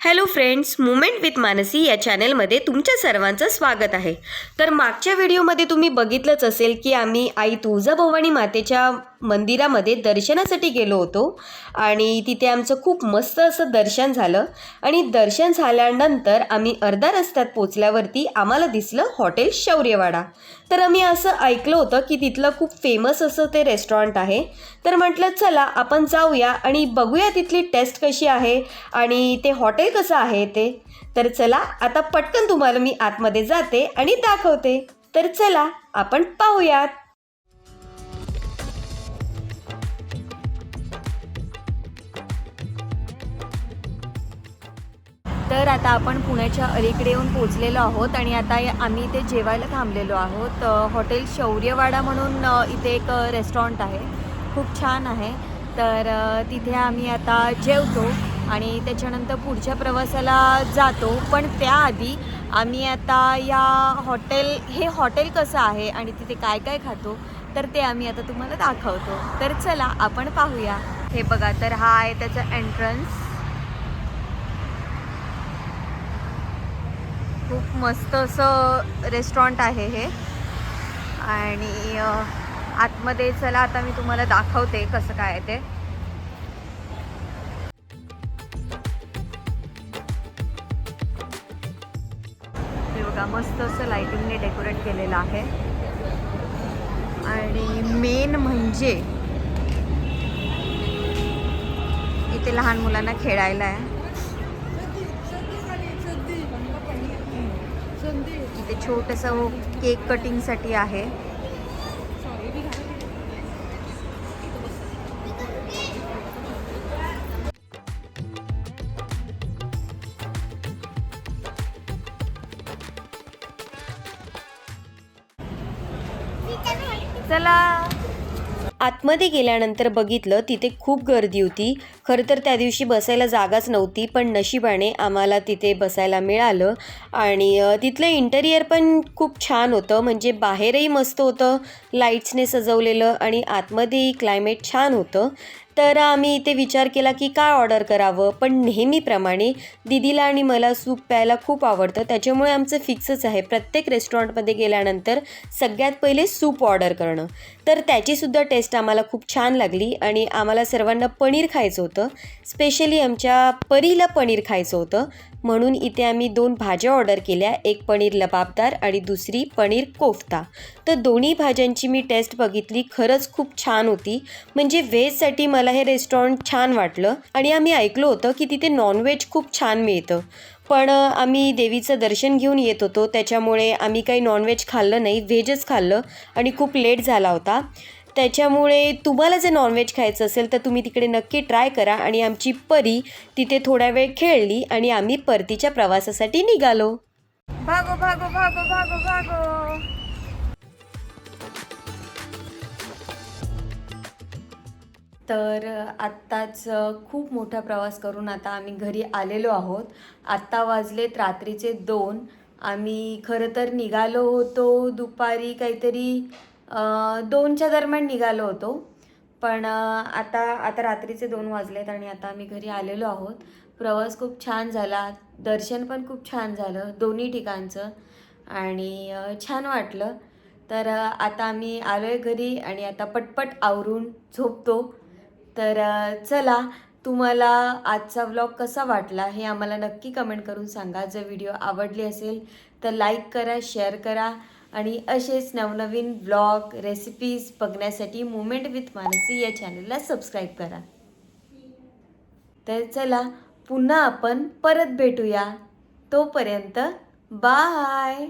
Hello friends, moment with Mansi या चॅनलमध्ये तुमच्या सर्वांचं स्वागत आहे. तर मागच्या व्हिडिओमध्ये तुम्ही बघितलंच असेल की आम्ही आई तुळजाभवानी मातेच्या मंदिरामध्ये दर्शनासाठी गेलो होतो आणि तिथे आमचं खूप मस्त असं दर्शन झालं. आणि दर्शन झाल्यानंतर आम्ही अर्ध्या रस्त्यात पोचल्यावरती आम्हाला दिसलं हॉटेल शौर्यवाडा. तर आम्ही असं ऐकलं होतं की तिथलं खूप फेमस असं ते रेस्टॉरंट आहे. तर म्हटलं चला आपण जाऊया आणि बघूया तिथली टेस्ट कशी आहे आणि ते हॉटेल कसं आहे ते. तर चला आता पटकन तुम्हाला मी आतमध्ये जाते आणि दाखवते. तर चला आपण पाहूयात. तर आता आपण पुण्याच्या अलीकडे येऊन पोचलेलो आहोत आणि आता आम्ही इथे जेवायला थांबलेलो आहोत. हॉटेल शौर्यवाडा म्हणून इथे एक रेस्टॉरंट आहे, खूप छान आहे. तर तिथे आम्ही आता जेवतो आणि त्याच्यानंतर पुढच्या प्रवासाला जातो. पण त्याआधी आम्ही आता हे हॉटेल कसं आहे आणि तिथे काय काय खातो तर ते आम्ही आता तुम्हाला दाखवतो. तर चला आपण पाहूया. हे बघा, तर हा आहे त्याचा एंट्रन्स. खूप मस्त असं रेस्टॉरंट आहे हे. आणि आतमध्ये चला आता मी तुम्हाला दाखवते कसं काय ते. हे बघा, मस्त असं लाइटिंगने डेकोरेट केलेलं आहे. आणि मेन म्हणजे इथे लहान मुलांना खेळायला आहे. इथे छोटंसं केक कटिंगसाठी आहे. चला आतमध्ये गेल्यानंतर बघितलं तिथे खूप गर्दी होती. खरं तर त्या दिवशी बसायला जागाच नव्हती, पण नशिबाने आम्हाला तिथे बसायला मिळालं. आणि तिथलं इंटेरियर पण खूप छान होतं, म्हणजे बाहेरही मस्त होतं लाईट्सने सजवलेलं आणि आतमध्येही क्लायमेट छान होतं. तर आम्ही इथे विचार केला की काय ऑर्डर करावं, पण नेहमीप्रमाणे दीदीला आणि मला सूप प्यायला खूप आवडतं, त्याच्यामुळे आमचं फिक्सच आहे प्रत्येक रेस्टॉरंटमध्ये गेल्यानंतर सगळ्यात पहिले सूप ऑर्डर करणं. तर त्याचीसुद्धा टेस्ट आम्हाला खूप छान लागली आणि आम्हाला सर्वांना पनीर खायचं होतं. स्पेशली आमच्या परीला पनीर खायचं होतं, म्हणून इथे आम्ही 2 भाज्या ऑर्डर केल्या, एक पनीर लबाबदार आणि दुसरी पनीर कोफ्ता. तर दोन्ही भाज्यांची मी टेस्ट बघितली, खरंच खूप छान होती. म्हणजे व्हेजसाठी मला हे रेस्टॉरंट छान वाटलं. आणि आम्ही ऐकलं होतं की तिथे नॉनव्हेज खूप छान मिळतं, पण आम्ही देवीचं दर्शन घेऊन येत होतो त्याच्यामुळे आम्ही काही नॉनव्हेज खाल्लं नाही, व्हेजच खाल्लं आणि खूप लेट झाला होता. त्याच्यामुळे तुम्हाला जर नॉनव्हेज खायचं असेल तर तुम्ही तिकडे नक्की ट्राय करा. आणि आमची परी तिथे थोडा वेळ खेळली आणि आम्ही परतीच्या प्रवासासाठी निघालो. भागो भागो भागो भागो भागो. तर आत्ताच खूप मोठा प्रवास करून आता आम्ही घरी आलेलो आहोत. आत्ता वाजलेत रात्रीचे 2. आम्ही खरं तर निघालो होतो दुपारी काहीतरी 2च्या दरम्यान निघालो होतो, पण आता रात्रीचे 2 वाजलेत आणि आता आम्ही घरी आलेलो आहोत. प्रवास खूप छान झाला, दर्शन पण खूप छान झालं दोन्ही ठिकाणचं आणि छान वाटलं. तर आता आम्ही आलो आहे घरी आणि आता पटपट आवरून झोपतो. तर चला, तुम्हाला आजचा व्लॉग कसा वाटला हे आम्हाला नक्की कमेंट करून सांगा. जर व्हिडिओ आवडली असेल तर लाईक करा, शेअर करा आणि असेच नवनवीन व्लॉग रेसिपीज बघण्यासाठी मुमेंट विथ मानसी या चॅनलला सबस्क्राईब करा. तर चला, पुन्हा आपण परत भेटूया. तोपर्यंत बाय.